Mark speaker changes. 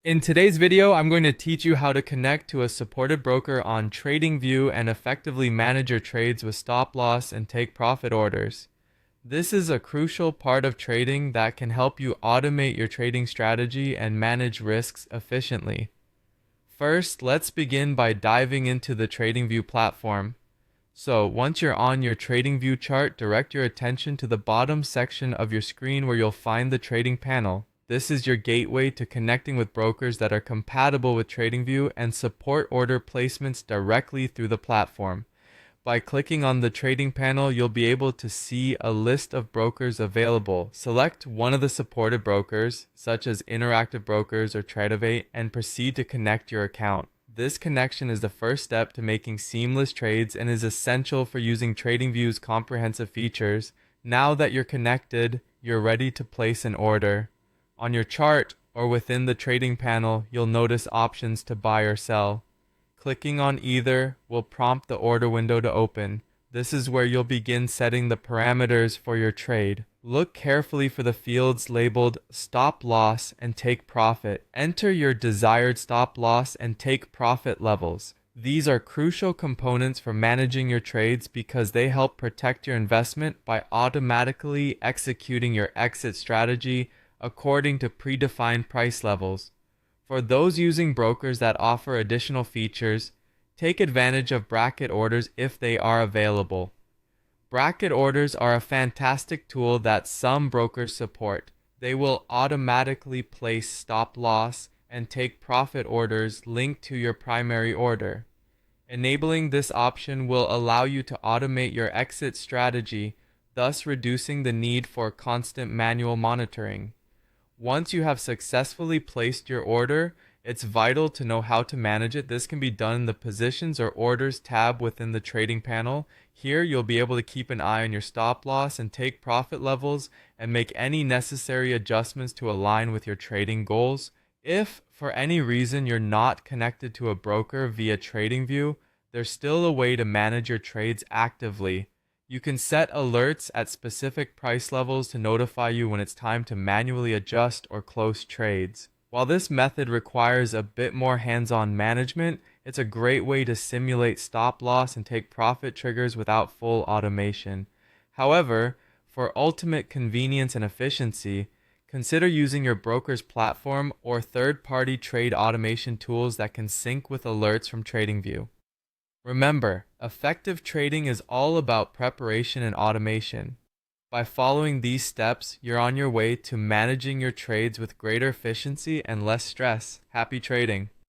Speaker 1: In today's video, I'm going to teach you how to connect to a supported broker on TradingView and effectively manage your trades with stop loss and take profit orders. This is a crucial part of trading that can help you automate your trading strategy and manage risks efficiently. First, let's begin by diving into the TradingView platform. So, once you're on your TradingView chart, direct your attention to the bottom section of your screen where you'll find the trading panel. This is your gateway to connecting with brokers that are compatible with TradingView and support order placements directly through the platform. By clicking on the trading panel, you'll be able to see a list of brokers available. Select one of the supported brokers, such as Interactive Brokers or Tradovate, and proceed to connect your account. This connection is the first step to making seamless trades and is essential for using TradingView's comprehensive features. Now that you're connected, you're ready to place an order. On your chart or within the trading panel, you'll notice options to buy or sell. Clicking on either will prompt the order window to open. This is where you'll begin setting the parameters for your trade. Look carefully for the fields labeled stop loss and take profit. Enter your desired stop loss and take profit levels. These are crucial components for managing your trades because they help protect your investment by automatically executing your exit strategy according to predefined price levels. For those using brokers that offer additional features, take advantage of bracket orders if they are available. Bracket orders are a fantastic tool that some brokers support. They will automatically place stop loss and take profit orders linked to your primary order. Enabling this option will allow you to automate your exit strategy, thus reducing the need for constant manual monitoring. Once you have successfully placed your order, it's vital to know how to manage it. This can be done in the Positions or Orders tab within the trading panel. Here, you'll be able to keep an eye on your stop loss and take profit levels and make any necessary adjustments to align with your trading goals. If, for any reason, you're not connected to a broker via TradingView, there's still a way to manage your trades actively. You can set alerts at specific price levels to notify you when it's time to manually adjust or close trades. While this method requires a bit more hands-on management, it's a great way to simulate stop loss and take profit triggers without full automation. However, for ultimate convenience and efficiency, consider using your broker's platform or third-party trade automation tools that can sync with alerts from TradingView. Remember, effective trading is all about preparation and automation. By following these steps, you're on your way to managing your trades with greater efficiency and less stress. Happy trading!